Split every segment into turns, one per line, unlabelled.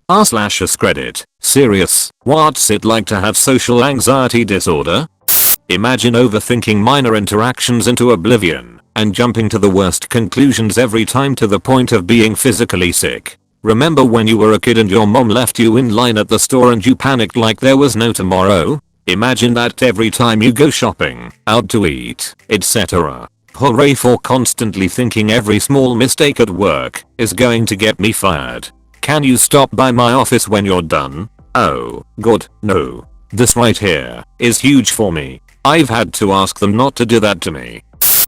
r/Askreddit. Serious, what's it like to have social anxiety disorder? Imagine overthinking minor interactions into oblivion and jumping to the worst conclusions every time to the point of being physically sick. Remember when you were a kid and your mom left you in line at the store and you panicked like there was no tomorrow? Imagine that every time you go shopping, out to eat, etc. Hooray for constantly thinking every small mistake at work is going to get me fired. Can you stop by my office when you're done? Oh, good, no. This right here is huge for me. I've had to ask them not to do that to me.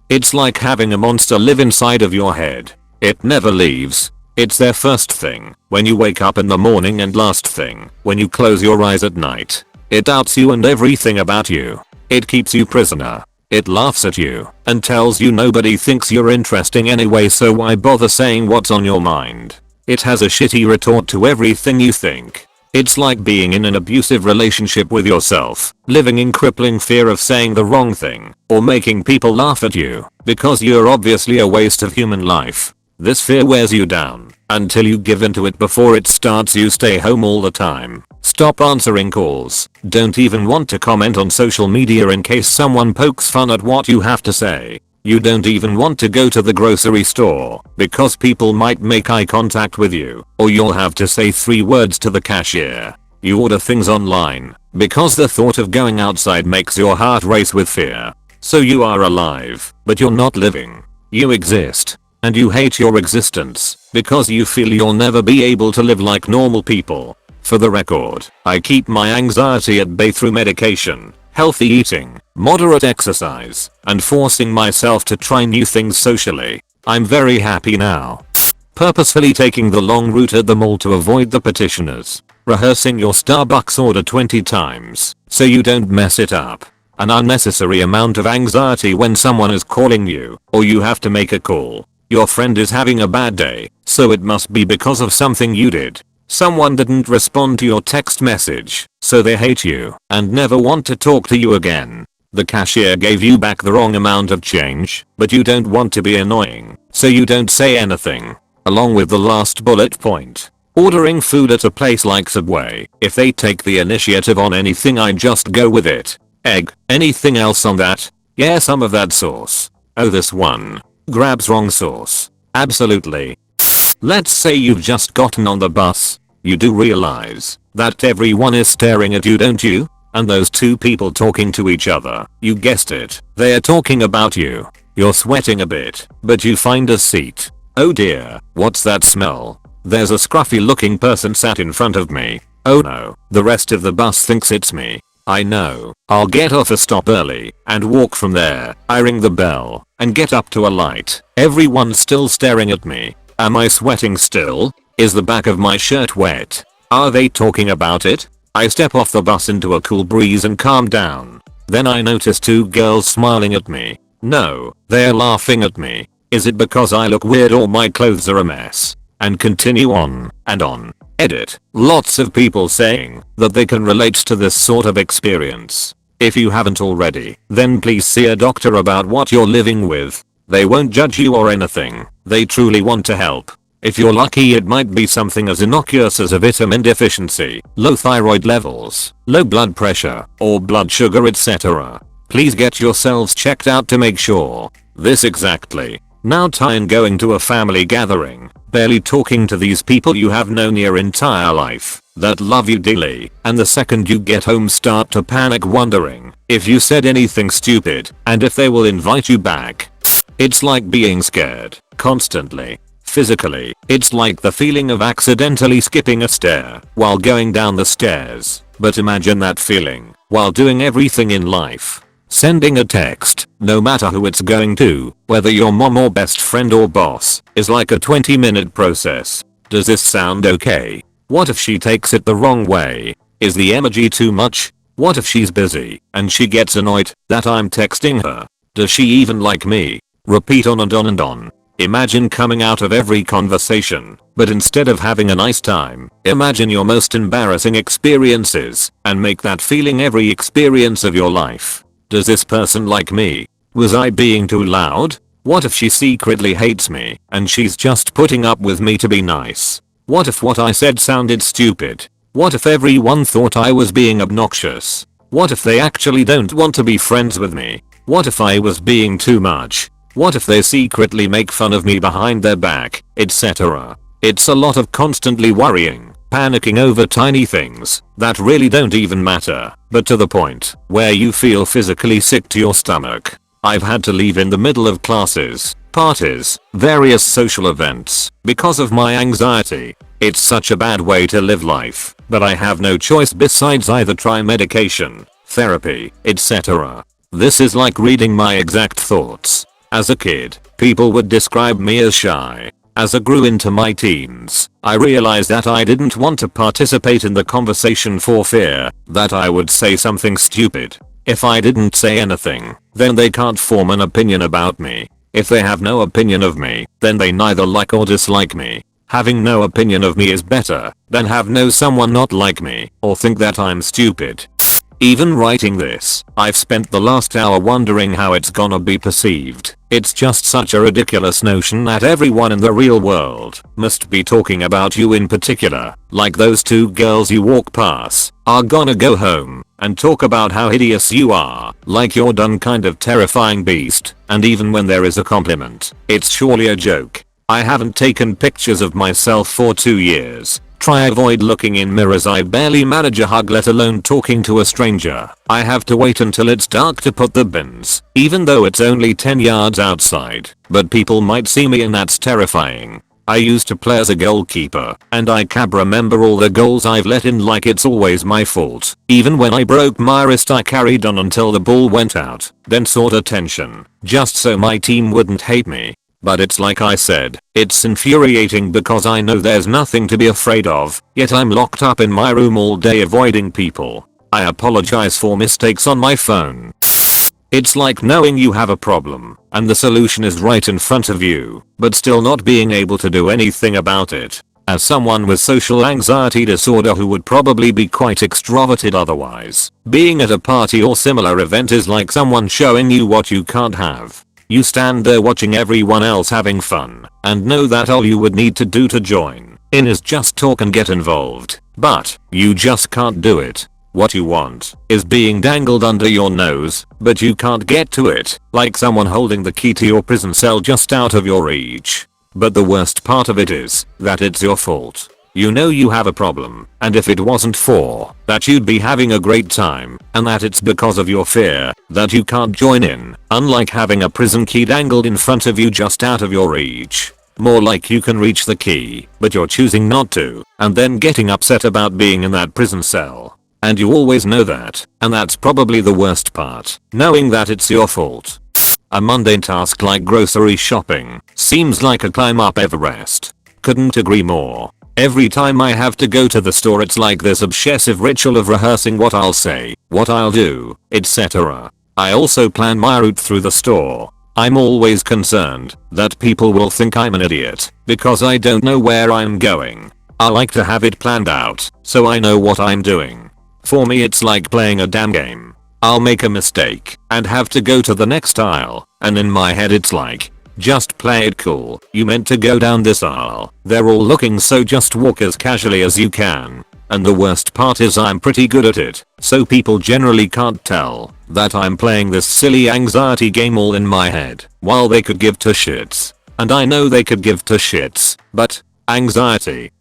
It's like having a monster live inside of your head. It never leaves. It's there first thing when you wake up in the morning and last thing when you close your eyes at night. It doubts you and everything about you. It keeps you prisoner. It laughs at you and tells you nobody thinks you're interesting anyway, so why bother saying what's on your mind? It has a shitty retort to everything you think. It's like being in an abusive relationship with yourself, living in crippling fear of saying the wrong thing or making people laugh at you because you're obviously a waste of human life. This fear wears you down until you give into it. Before it starts, you stay home all the time. Stop answering calls. Don't even want to comment on social media in case someone pokes fun at what you have to say. You don't even want to go to the grocery store because people might make eye contact with you or you'll have to say 3 words to the cashier. You order things online because the thought of going outside makes your heart race with fear. So you are alive, but you're not living. You exist. And you hate your existence because you feel you'll never be able to live like normal people. For the record, I keep my anxiety at bay through medication, healthy eating, moderate exercise, and forcing myself to try new things socially. I'm very happy now. Purposefully taking the long route at the mall to avoid the petitioners. Rehearsing your Starbucks order 20 times so you don't mess it up. An unnecessary amount of anxiety when someone is calling you or you have to make a call. Your friend is having a bad day, so it must be because of something you did. Someone didn't respond to your text message, so they hate you and never want to talk to you again. The cashier gave you back the wrong amount of change, but you don't want to be annoying, so you don't say anything. Along with the last bullet point. Ordering food at a place like Subway. If they take the initiative on anything, I just go with it. Egg. Anything else on that? Yeah, some of that sauce. Oh, this one. Grabs wrong sauce. Absolutely. Let's say you've just gotten on the bus. You do realize that everyone is staring at you, don't you? And those 2 people talking to each other. You guessed it. They're talking about you. You're sweating a bit, but you find a seat. Oh dear, what's that smell? There's a scruffy looking person sat in front of me. Oh no, the rest of the bus thinks it's me. I know. I'll get off a stop early and walk from there. I ring the bell and get up to a light. Everyone's still staring at me. Am I sweating still? Is the back of my shirt wet? Are they talking about it? I step off the bus into a cool breeze and calm down. Then I notice 2 girls smiling at me. No, they're laughing at me. Is it because I look weird or my clothes are a mess? And continue on and on. Edit. Lots of people saying that they can relate to this sort of experience. If you haven't already, then please see a doctor about what you're living with. They won't judge you or anything. They truly want to help. If you're lucky, it might be something as innocuous as a vitamin deficiency, low thyroid levels, low blood pressure, or blood sugar, etc. Please get yourselves checked out to make sure. This exactly. Now try going to a family gathering, barely talking to these people you have known your entire life, that love you dearly, and the second you get home start to panic wondering if you said anything stupid and if they will invite you back. It's like being scared, constantly. Physically, it's like the feeling of accidentally skipping a stair while going down the stairs, but imagine that feeling while doing everything in life. Sending a text, no matter who it's going to, whether your mom or best friend or boss, is like a 20-minute process. Does this sound okay? What if she takes it the wrong way? Is the emoji too much? What if she's busy and she gets annoyed that I'm texting her? Does she even like me? Repeat on and on and on. Imagine coming out of every conversation, but instead of having a nice time, imagine your most embarrassing experiences and make that feeling every experience of your life. Does this person like me? Was I being too loud? What if she secretly hates me and she's just putting up with me to be nice? What if what I said sounded stupid? What if everyone thought I was being obnoxious? What if they actually don't want to be friends with me? What if I was being too much? What if they secretly make fun of me behind their back, etc. It's a lot of constantly worrying, panicking over tiny things that really don't even matter, but to the point where you feel physically sick to your stomach. I've had to leave in the middle of classes, parties, various social events because of my anxiety. It's such a bad way to live life, but I have no choice besides either try medication, therapy, etc. This is like reading my exact thoughts. As a kid, people would describe me as shy. As I grew into my teens, I realized that I didn't want to participate in the conversation for fear that I would say something stupid. If I didn't say anything, then they can't form an opinion about me. If they have no opinion of me, then they neither like or dislike me. Having no opinion of me is better than have no someone not like me or think that I'm stupid. Even writing this, I've spent the last hour wondering how it's gonna be perceived. It's just such a ridiculous notion that everyone in the real world must be talking about you in particular, like those two girls you walk past are gonna go home and talk about how hideous you are, like you're done kind of terrifying beast, and even when there is a compliment, it's surely a joke. I haven't taken pictures of myself for 2 years. Try avoid looking in mirrors. I barely manage a hug, let alone talking to a stranger. I have to wait until it's dark to put the bins, even though it's only 10 yards outside, but people might see me and that's terrifying. I used to play as a goalkeeper, and I can remember all the goals I've let in like it's always my fault. Even when I broke my wrist I carried on until the ball went out, then sought attention, just so my team wouldn't hate me. But it's like I said, it's infuriating because I know there's nothing to be afraid of, yet I'm locked up in my room all day avoiding people. I apologize for mistakes on my phone. It's like knowing you have a problem and the solution is right in front of you, but still not being able to do anything about it. As someone with social anxiety disorder who would probably be quite extroverted otherwise, being at a party or similar event is like someone showing you what you can't have. You stand there watching everyone else having fun and know that all you would need to do to join in is just talk and get involved, but you just can't do it. What you want is being dangled under your nose, but you can't get to it, like someone holding the key to your prison cell just out of your reach. But the worst part of it is that it's your fault. You know you have a problem, and if it wasn't for that you'd be having a great time, and that it's because of your fear that you can't join in, unlike having a prison key dangled in front of you just out of your reach. More like you can reach the key, but you're choosing not to, and then getting upset about being in that prison cell. And you always know that, and that's probably the worst part, knowing that it's your fault. A mundane task like grocery shopping seems like a climb up Everest. Couldn't agree more. Every time I have to go to the store it's like this obsessive ritual of rehearsing what I'll say, what I'll do, etc. I also plan my route through the store. I'm always concerned that people will think I'm an idiot because I don't know where I'm going. I like to have it planned out so I know what I'm doing. For me it's like playing a damn game. I'll make a mistake and have to go to the next aisle, and in my head it's like, just play it cool, you meant to go down this aisle. They're all looking, so just walk as casually as you can. And the worst part is I'm pretty good at it, so people generally can't tell that I'm playing this silly anxiety game all in my head, while they could give two shits. And I know they could give two shits, but anxiety.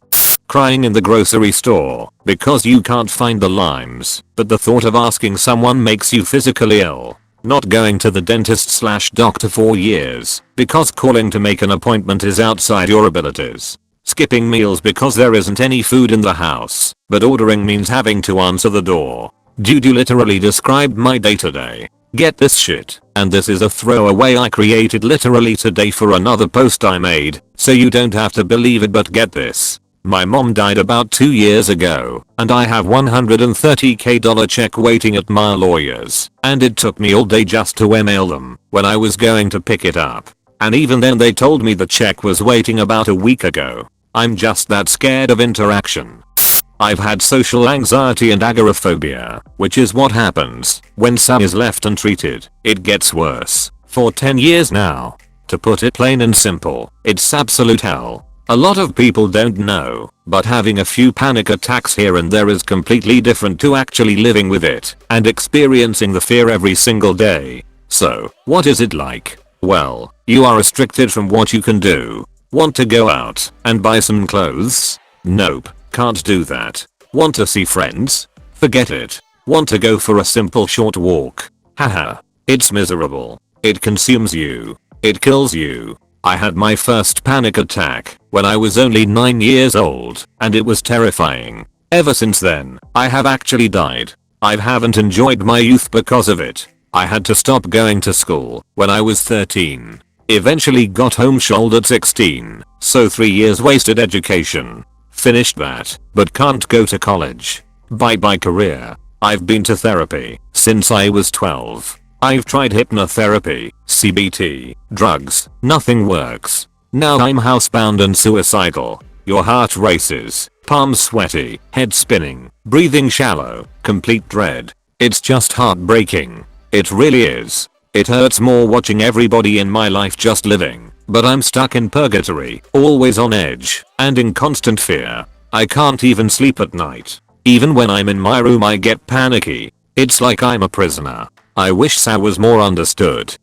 Crying in the grocery store because you can't find the limes, but the thought of asking someone makes you physically ill. Not going to the dentist/doctor for years because calling to make an appointment is outside your abilities. Skipping meals because there isn't any food in the house, but ordering means having to answer the door. Dude, you literally described my day today. Get this shit, and this is a throwaway I created literally today for another post I made, so you don't have to believe it, but get this. My mom died about 2 years ago, and I have $130k check waiting at my lawyers, and it took me all day just to email them when I was going to pick it up. And even then they told me the check was waiting about a week ago. I'm just that scared of interaction. I've had social anxiety and agoraphobia, which is what happens when some is left untreated. It gets worse. For 10 years now. To put it plain and simple, it's absolute hell. A lot of people don't know, but having a few panic attacks here and there is completely different to actually living with it and experiencing the fear every single day. So, what is it like? Well, you are restricted from what you can do. Want to go out and buy some clothes? Nope, can't do that. Want to see friends? Forget it. Want to go for a simple short walk? Haha. It's miserable. It consumes you. It kills you. I had my first panic attack when I was only 9 years old, and it was terrifying. Ever since then, I have actually died. I haven't enjoyed my youth because of it. I had to stop going to school when I was 13. Eventually got homeschooled at 16, so 3 years wasted education. Finished that, but can't go to college. Bye bye career. I've been to therapy since I was 12. I've tried hypnotherapy, CBT, drugs, nothing works. Now I'm housebound and suicidal. Your heart races, palms sweaty, head spinning, breathing shallow, complete dread. It's just heartbreaking. It really is. It hurts more watching everybody in my life just living, but I'm stuck in purgatory, always on edge, and in constant fear. I can't even sleep at night. Even when I'm in my room I get panicky. It's like I'm a prisoner. I wish SAO was more understood.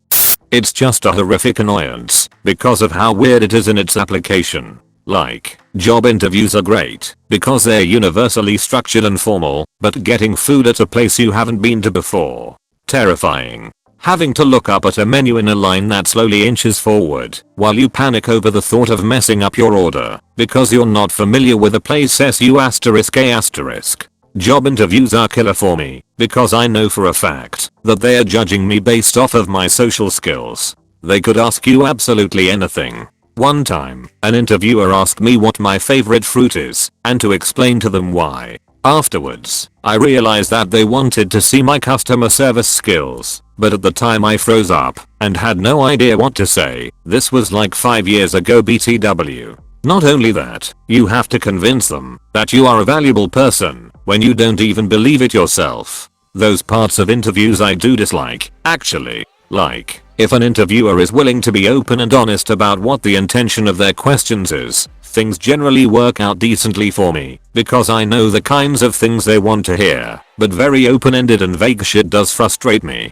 It's just a horrific annoyance because of how weird it is in its application. Like, job interviews are great because they're universally structured and formal, but getting food at a place you haven't been to before. Terrifying. Having to look up at a menu in a line that slowly inches forward while you panic over the thought of messing up your order because you're not familiar with a place SU*A*. Job interviews are killer for me because I know for a fact that they are judging me based off of my social skills. They could ask you absolutely anything. One time, an interviewer asked me what my favorite fruit is and to explain to them why. Afterwards, I realized that they wanted to see my customer service skills, but at the time I froze up and had no idea what to say. This was like 5 years ago BTW. Not only that, you have to convince them that you are a valuable person when you don't even believe it yourself. Those parts of interviews I do dislike, actually. Like, if an interviewer is willing to be open and honest about what the intention of their questions is, things generally work out decently for me because I know the kinds of things they want to hear, but very open-ended and vague shit does frustrate me.